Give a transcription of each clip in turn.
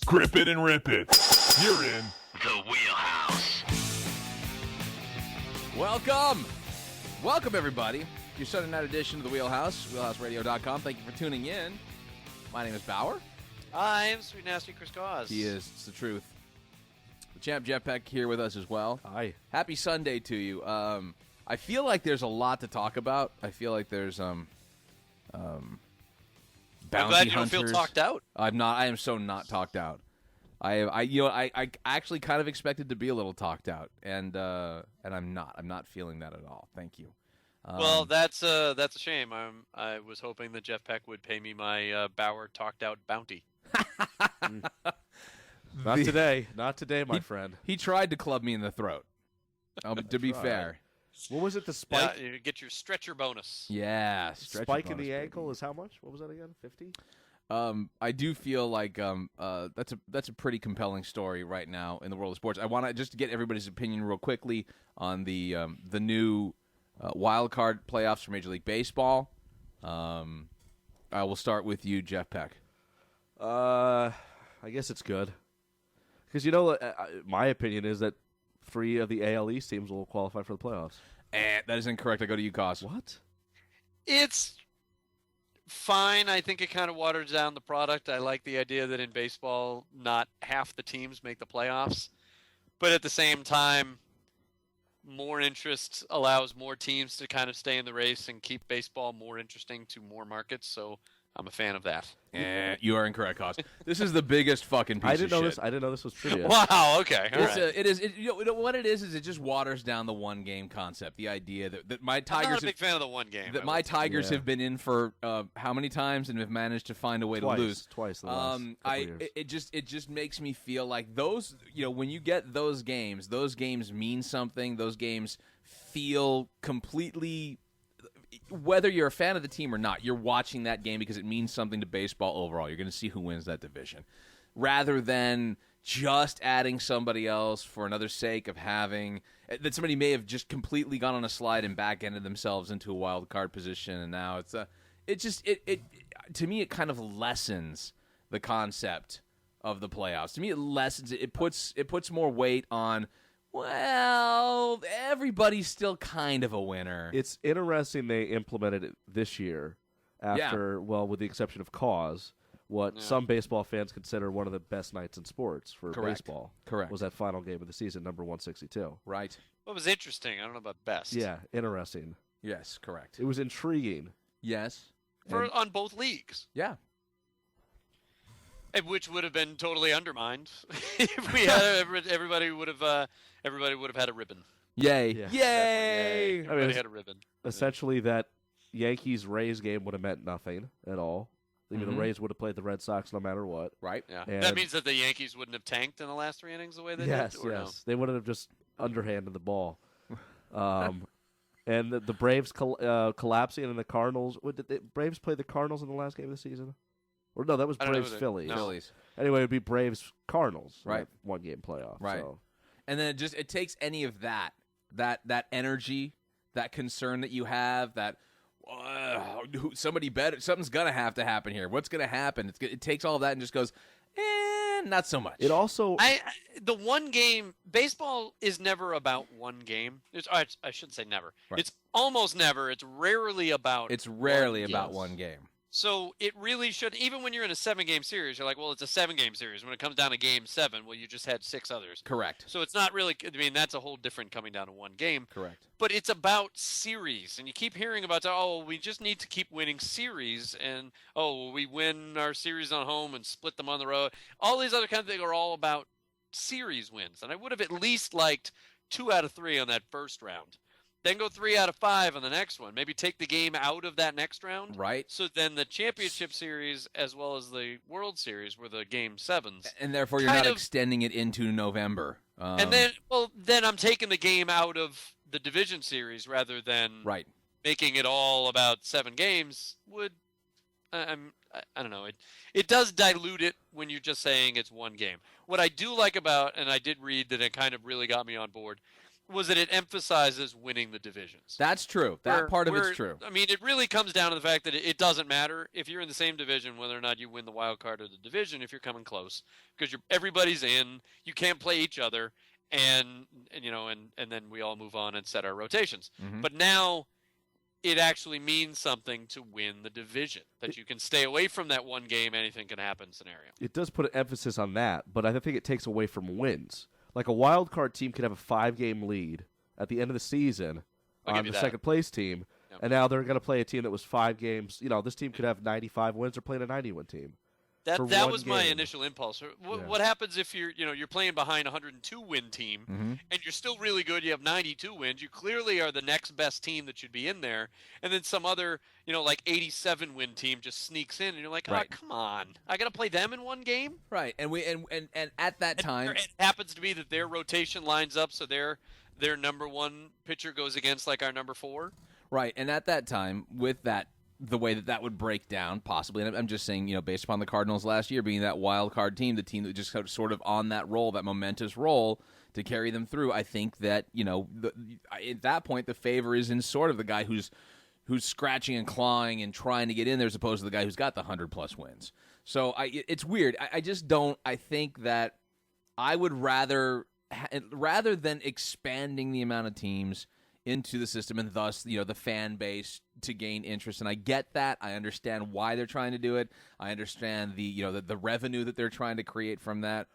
Grip it and rip it. You're in The Wheelhouse. Welcome everybody. Your Sunday night edition of The Wheelhouse, wheelhouseradio.com. Thank you for tuning in. My name is Bauer. I am Sweet Nasty Chris Cause. He is. It's the truth. The champ Jeff Peck here with us as well. Hi. Happy Sunday to you. I feel like there's a lot to talk about. I feel like there's bounty I'm glad you don't hunters. feel talked out. I'm not. I am so not talked out. I actually kind of expected to be a little talked out, and I'm not. I'm not feeling that at all. Thank you. Well, that's a shame. I was hoping that Jeff Peck would pay me my Bauer talked out bounty. Not today, my friend. He tried to club me in the throat. To be fair. What was it? The spike? Yeah, you get your stretcher bonus. Yeah, Spike in the ankle is how much? What was that again? 50? I do feel like that's a pretty compelling story right now in the world of sports. I want to just get everybody's opinion real quickly on the new wild card playoffs for Major League Baseball. I will start with you, Jeff Peck. I guess it's good. Because, my opinion is that 3 of the AL East teams will qualify for the playoffs. That is incorrect. I go to you, Cos. What? It's fine. I think it kind of waters down the product. I like the idea that in baseball, not half the teams make the playoffs. But at the same time, more interest allows more teams to kind of stay in the race and keep baseball more interesting to more markets. So I'm a fan of that. You are incorrect, Cos. This is the biggest fucking piece I didn't of know shit. this. I didn't know this was trivia. Wow. Okay. All right. It is. What it is it just waters down the one game concept. The idea that my I'm Tigers not a big fan of the one game. that my Tigers have been in for how many times and have managed to find a way to lose Twice. The last couple years. It just makes me feel like those, when you get those games mean something. Those games feel completely. Whether you're a fan of the team or not, you're watching that game because it means something to baseball overall. You're going to see who wins that division, rather than just adding somebody else for another sake of having that somebody may have just completely gone on a slide and back-ended themselves into a wild card position, and now it's to me it kind of lessens the concept of the playoffs. To me, it lessens it. It puts more weight on. Well, everybody's still kind of a winner. It's interesting they implemented it this year after, with the exception of Cause, what some baseball fans consider one of the best nights in sports for baseball. Correct. Was that final game of the season, number 162. Right. What was interesting? I don't know about best. Yeah, interesting. Yes, correct. It was intriguing. Yes. On both leagues. Yeah. Which would have been totally undermined if we had everybody would have had a ribbon. Yay! Yeah. Yay! Everybody had a ribbon. Essentially, that Yankees-Rays game would have meant nothing at all. The Rays would have played the Red Sox no matter what. Right. Yeah. And That means that the Yankees wouldn't have tanked in the last 3 innings the way they did? Yes. They would have just underhanded the ball. And the Braves collapsing and the Cardinals. Did the Braves play the Cardinals in the last game of the season? Or no, that was I don't know Braves-Phillies. No. Phillies. Anyway, it would be Braves-Cardinals. Right. One-game playoff. Right. So. And then it takes any of that energy, that concern that you have, that something's gonna have to happen here. What's gonna happen? It takes all of that and just goes, not so much. It also the one game baseball is never about one game. I shouldn't say never. Right. It's almost never. It's rarely about. one game. So it really should. Even when you're in a 7-game series, you're like, well, it's a 7-game series. When it comes down to Game 7, well, you just had 6 others. Correct. So it's not really. I mean, that's a whole different coming down to one game. Correct. But it's about series, and you keep hearing about, we just need to keep winning series, and we win our series on home and split them on the road. All these other kinds of things are all about series wins, and I would have at least liked 2 out of 3 on that first round. Then go 3 out of 5 on the next one. Maybe take the game out of that next round. Right. So then the championship series as well as the World Series were the Game 7s. And therefore you're not extending it into November. And then I'm taking the game out of the division series rather than making it all about 7 games. I don't know. It does dilute it when you're just saying it's one game. What I do like about, and I did read that it kind of really got me on board, was that it emphasizes winning the divisions. That's true. That part of it's true. I mean, it really comes down to the fact that it doesn't matter if you're in the same division whether or not you win the wild card or the division if you're coming close, because everybody's in. You can't play each other, and then we all move on and set our rotations. Mm-hmm. But now it actually means something to win the division, that you can stay away from that one game, anything can happen scenario. It does put an emphasis on that, but I think it takes away from wins. Like a wild card team could have a 5-game lead at the end of the season on the second place team, and now they're going to play a team that was 5 games. This team could have 95 wins or playing a 90-win team. That was my initial impulse. What happens if you're playing behind a 102-win team and you're still really good? You have 92 wins. You clearly are the next best team that should be in there, and then some other like 87-win team just sneaks in, and you're like, oh, come on, I got to play them in one game, right? And at that time, it happens to be that their rotation lines up, so their number 1 pitcher goes against like our number 4, right? And at that time, with that. The way that would break down, possibly, and I'm just saying, based upon the Cardinals last year being that wild card team, the team that just sort of on that roll, that momentous roll to carry them through, I think that, at that point, the favor is in sort of the guy who's scratching and clawing and trying to get in there as opposed to the guy who's got the 100-plus wins. So it's weird. I just don't – I think that I would rather than expanding the amount of teams – into the system and thus, the fan base to gain interest. And I get that. I understand why they're trying to do it. I understand the revenue that they're trying to create from that.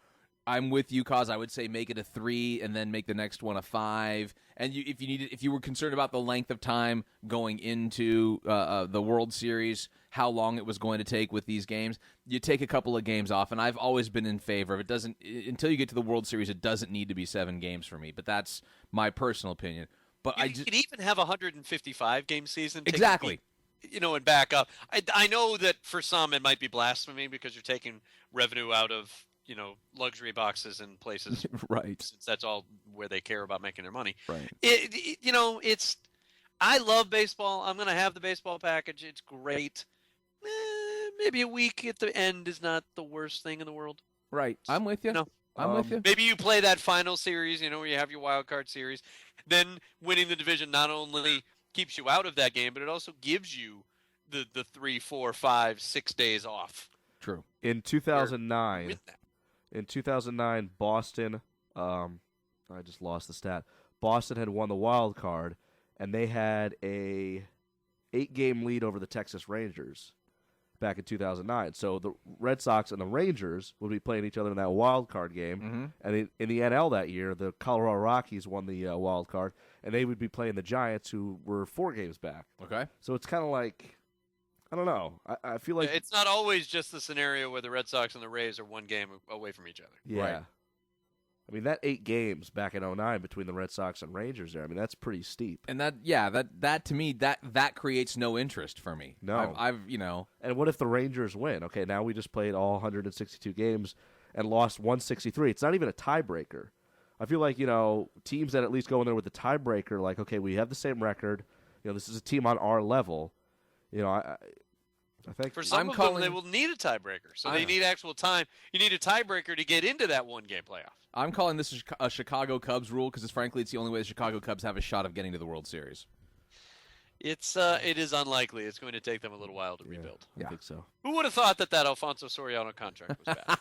I'm with you, Cause. I would say make it a 3 and then make the next one a 5. And if you were concerned about the length of time going into the World Series, how long it was going to take with these games, you take a couple of games off. And I've always been in favor of it. Doesn't until you get to the World Series, it doesn't need to be 7 games for me. But that's my personal opinion. But you could even have a 155-game season. Exactly. And back up. I know that for some it might be blasphemy because you're taking revenue out of, luxury boxes and places. Right. Since that's all where they care about making their money. Right. I love baseball. I'm going to have the baseball package. It's great. Maybe a week at the end is not the worst thing in the world. Right. I'm with you. I'm with you. Maybe you play that final series, where you have your wild card series. Then winning the division not only keeps you out of that game, but it also gives you the 3, 4, 5, 6 days off. True. In 2009, Boston, I just lost the stat. Boston had won the wild card, and they had a 8-game lead over the Texas Rangers back in 2009. So the Red Sox and the Rangers would be playing each other in that wild card game. And in the NL that year, the Colorado Rockies won the wild card, and they would be playing the Giants, who were 4 games back. Okay. So it's kind of like, I don't know. I feel like it's not always just the scenario where the Red Sox and the Rays are 1 game away from each other. Yeah. Right. I mean, that 8 games back in 2009 between the Red Sox and Rangers there, I mean, that's pretty steep. And that to me, that creates no interest for me. No. I've And what if the Rangers win? Okay, now we just played all 162 games and lost 163. It's not even a tiebreaker. I feel like, teams that at least go in there with the tiebreaker, like, okay, we have the same record. This is a team on our level. I think for some of them, they will need a tiebreaker. So they need actual time. You need a tiebreaker to get into that 1-game playoff. I'm calling this a Chicago Cubs rule because, frankly, it's the only way the Chicago Cubs have a shot of getting to the World Series. It is unlikely. It's going to take them a little while to rebuild. I think so. Who would have thought that Alfonso Soriano contract was bad?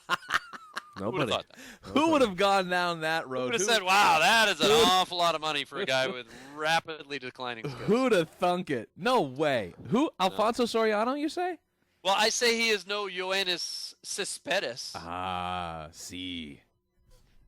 Nobody. Who would have thought that? Who would have gone down that road? Who would have said, wow, that is an awful lot of money for a guy with rapidly declining skills? Who'd have thunk it? No way. Who? Alfonso Soriano, you say? Well, I say he is no Yoenis Cespedes. Ah, see.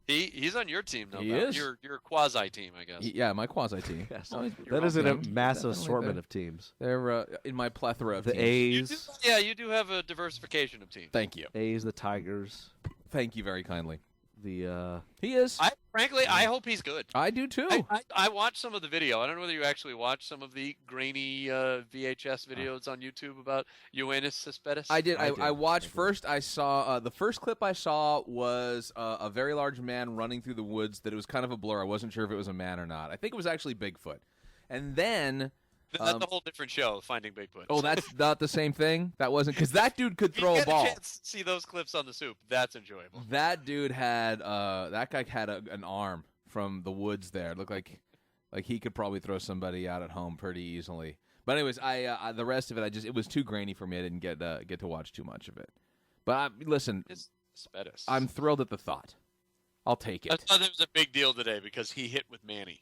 He's on your team, though. He is. Your quasi-team, I guess. Yeah, my quasi-team. Yes. That isn't a massive assortment of teams. They're in my plethora of the teams. A's. You do have a diversification of teams. Thank you. A's, the Tigers. Thank you very kindly. He is. Frankly, I hope he's good. I do too. I watched some of the video. I don't know whether you actually watched some of the grainy VHS videos on YouTube about Yoenis Cespedes. I did. I watched first. I saw the first clip I saw was a very large man running through the woods. That it was kind of a blur. I wasn't sure if it was a man or not. I think it was actually Bigfoot. And then that's a whole different show, Finding Bigfoot. Oh, that's not the same thing? That wasn't, because that dude could throw a ball. If you get a chance to see those clips on the Soup, that's enjoyable. That dude had, that guy had an arm from the woods there. It looked like Like he could probably throw somebody out at home pretty easily. But anyways, I the rest of it, it was too grainy for me. I didn't get to watch too much of it. But listen, It's Spettis. I'm thrilled at the thought. I'll take I it. thought it was a big deal today because he hit with Manny.